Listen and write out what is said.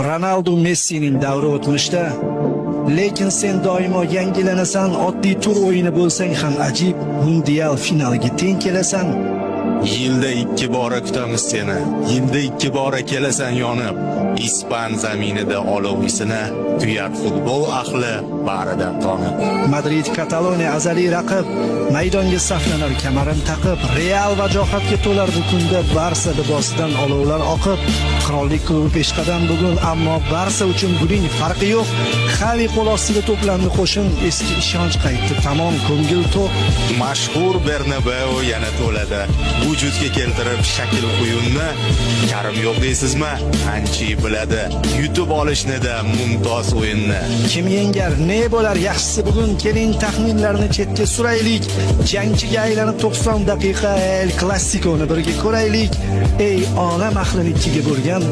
Ronaldo Messining davri o'tmishda, lekin sen doimo yangilanasan, oddiy tur o'yini bo'lsang ham ajib, mundial finaliga teng kelasan. Yilda 2 bora kutamiz seni, yilda 2 bora kelasan yonib. Ispan zaminida olovisini tuyar futbol ahli baridan tonib. Madrid Kataloniya azaliy raqib, maydonga saflanar kamarin taqib, Real vajohatga to'lar bu kunda Barsa libosidan olovlar oqib. Qirollik klubi peshqadam bugun, ammo Barsa uchun buning farqi yo'q. Xavi qo'l ostida to'plandi qo'shin, eski ishonch qaytdi, tamom ko'ngil to'q. Mashhur Bernabeu yana to'ladi. Vujudga keltirib shakl quyunni, Karim yo'q deysizmi? Anchi biladi. Yutib olishni-da mumtoz o'yinni. Kim yengar, ne bo'lar yaxshisi bugun, keling taxminlarni chetga suraylik. Jangchiga aylanib 90 daqiqa El Clasico'ni birga ko'raylik. Ey olam ahlini ikkiga bo'lgan